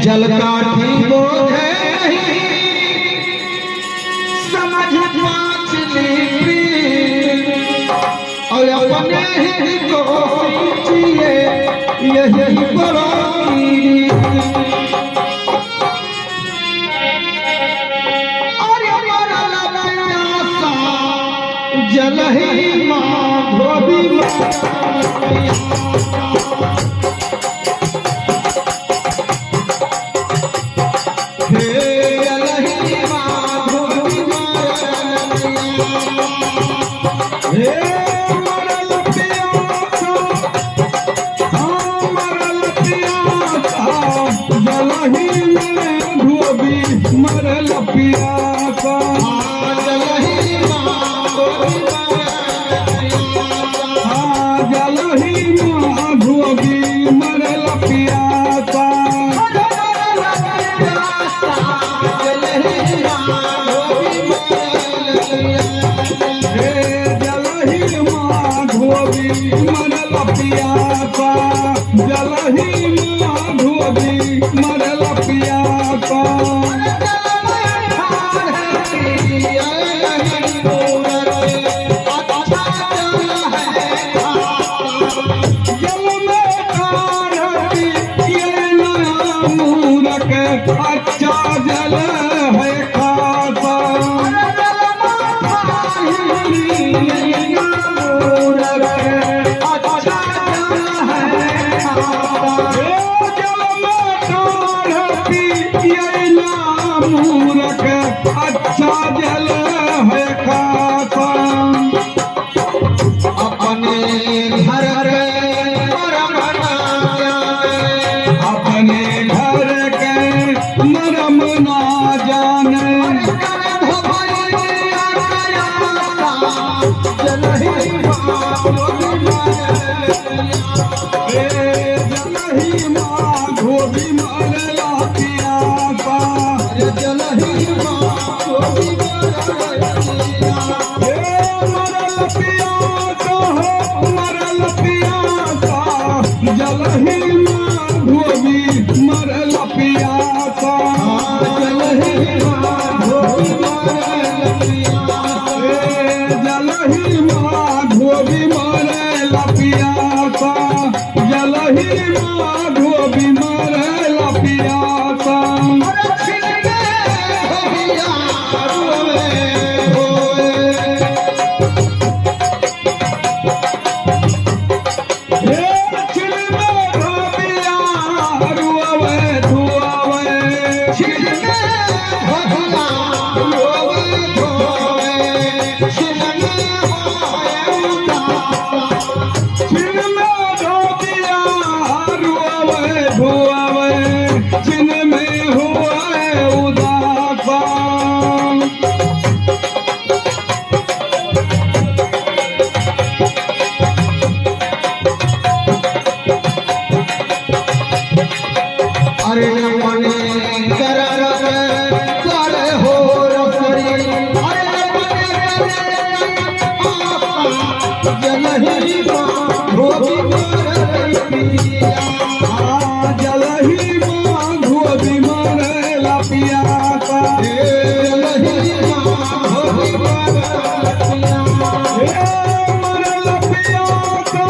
जल काठी बोझे समझ माछली और अपने ही को सींचिए यही बड़ी और जल ही माँ धोबी मरल पिया अच्छा जल है खासा अच्छा जल है खासा अपने घर अपने घर के मरम ना जाने जलही माँ धोबी मरला पियासा जलही माँ धोबी मरल पियासा मरल पियासा जलही माँ धोबी मरल पियासा जलही माँ धोबी मरल पियासा जलही माँ धोबी मरल पियासा जलही माँ धोबी मरल पियासा अरे अपने करे हो रसरी अरे जलही माँ धोबी जलही माँ धोबी मरल पियासा जलही माँ धोबी मरल पियासा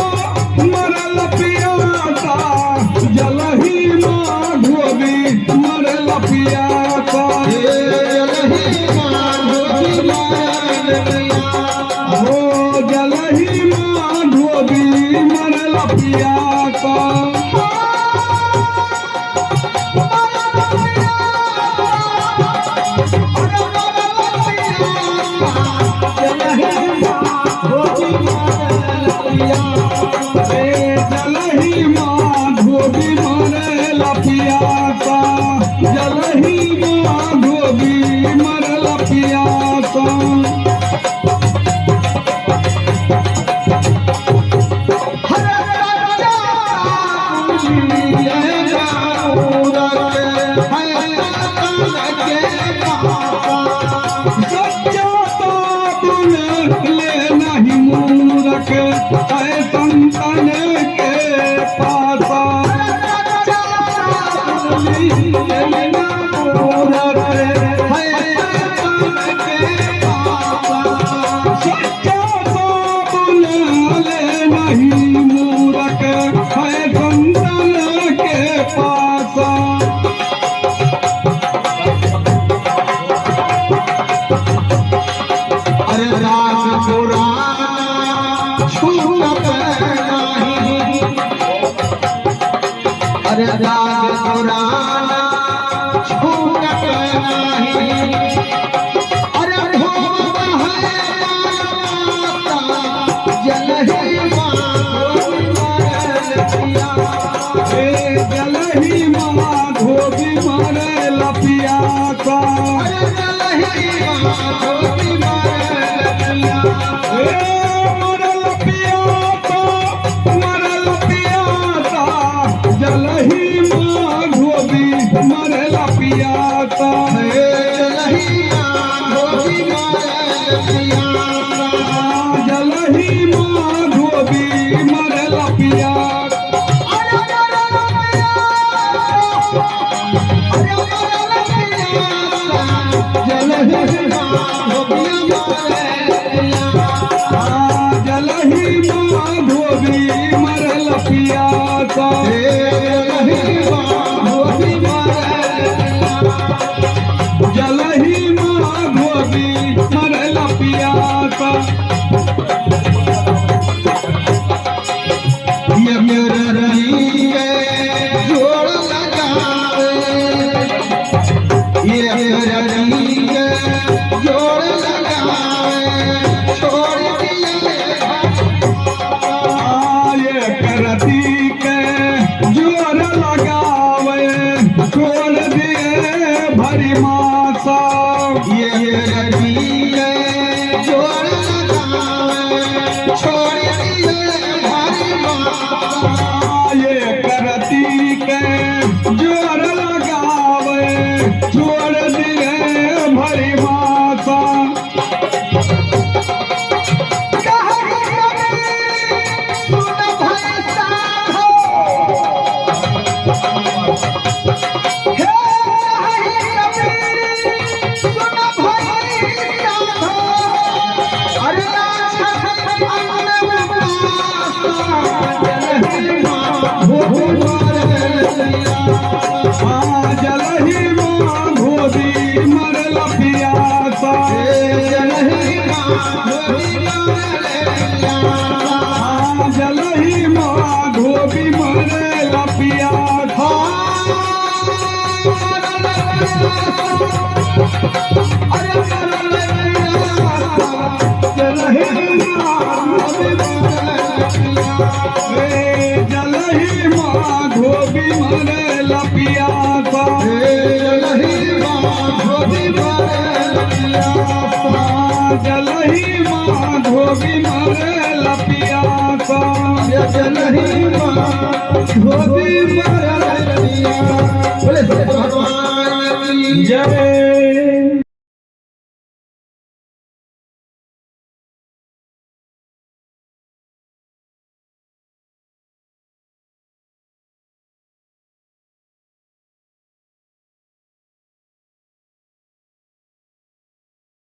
मरल पियासा जलही माँ धोबी मरल पियासा जलही माँ धोबी हो जलही माँ धोबी मरल पियासा मूरख है संतन के पास। अरे राज पुराण छूटत नहीं, अरे राज पुराण छूटत नहीं। अरे भोग है जल ही जलही माँ धोबी मारे लपिया का। मरे लपिया का, मरे लपिया का, जलही माँ धोबी मरे लपिया का। जलही माँ धोबी मरे लपिया। जलही माँ धोबी मरे लपिया का। जलही माँ धोबी मरे लपिया का। ये मेरे रही जोड़ लगावे, ये मेरे रही जोड़ लगावे, छोड़ दिए ये करती के जोर लगावे, छोड़ दिए भरी मासा। ये रही जोड़ लगावे, छोड़ दिए भारी माता। ये करती के जोर लगावे, छोड़ दिए भरी मासा। जलही माँ धोबी मरे लपिया सा। जलही माँ धोबी मरे लपिया था। जलही माँ धोबी मरे लपिया था। जलही माँ धोबी मरे लपिया था। जलही माँ धोबी मरे लपिया था। जलही माँ धोबी मरे